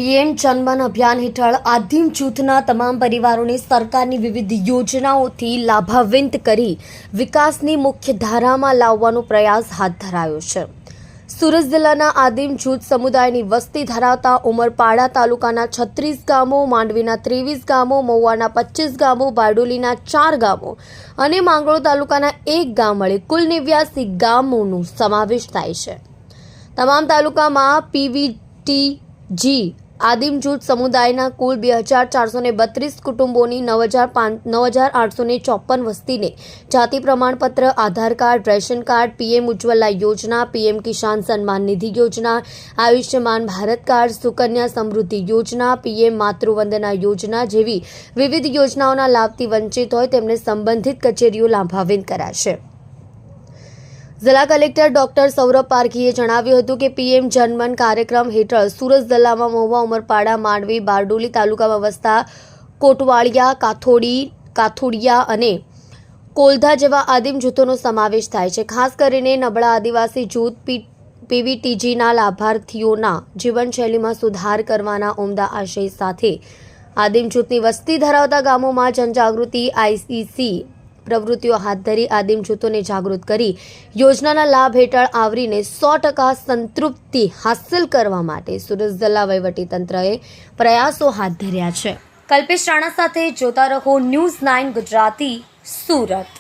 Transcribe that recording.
PM જનમન અભિયાન હેઠળ આદિમ જૂથના તમામ પરિવારોને સરકારની વિવિધ યોજનાઓથી લાભાન્વિત કરી વિકાસની મુખ્ય ધારામાં લાવવાનો પ્રયાસ હાથ ધરાયો છે। સુરત જિલ્લાના આદિમ જૂથ સમુદાયની વસ્તી ધરાવતા ઉમરપાડા તાલુકાના 36 ગામો, માંડવીના 23 ગામો, મહુવાના 25 ગામો, બારડોલીના 4 ગામો અને માંગરોળ તાલુકાના 1 ગામ મળી કુલ 89 ગામોનો સમાવેશ થાય છે। તમામ તાલુકામાં પીવીટીજી આદિમ જૂથ સમુદાયના કુલ 2432 કુટુંબોની 9854 વસ્તીને જાતિ પ્રમાણપત્ર, Aadhaar card, ration card, PM Ujjwala Yojana, PM Kisan Samman Nidhi યોજના, આયુષ્યમાન ભારત કાર્ડ, સુકન્યા સમૃદ્ધિ યોજના, પીએમ માતૃવંદના યોજના જેવી વિવિધ યોજનાઓના લાભથી વંચિત હોય તેમને સંબંધિત કચેરીઓ લાભાન્વિત કરાશે। જિલ્લા કલેક્ટર ડોક્ટર સૌરભ પારઘીએ જણાવ્યું હતું કે પીએમ જનમન કાર્યક્રમ હેઠળ સુરત જિલ્લામાં મહુવા, ઉમરપાડા, માંડવી, બારડોલી તાલુકામાં વસતા કોટવાળિયા, કાથોડિયા અને કોલધા જેવા આદિમ જૂથોનો સમાવેશ થાય છે। ખાસ કરીને નબળા આદિવાસી જૂથ પીવીટીજીના લાભાર્થીઓના જીવનશૈલીમાં સુધાર કરવાના ઉમદા આશય સાથે આદિમ જૂથની વસ્તી ધરાવતા ગામોમાં જનજાગૃતિ આઈસીસી પ્રવૃત્તિઓ હાથ ધરી આદિમ જૂથોને જાગૃત કરી યોજનાના લાભ હેઠળ આવરીને 100% સંતૃપ્તિ હાંસલ કરવા માટે સુરત જિલ્લા વહીવટીતંત્રએ પ્રયાસો હાથ ધર્યા છે। કલ્પેશ રાણા સાથે જોતા રહો ન્યૂઝ 9 ગુજરાતી, સુરત।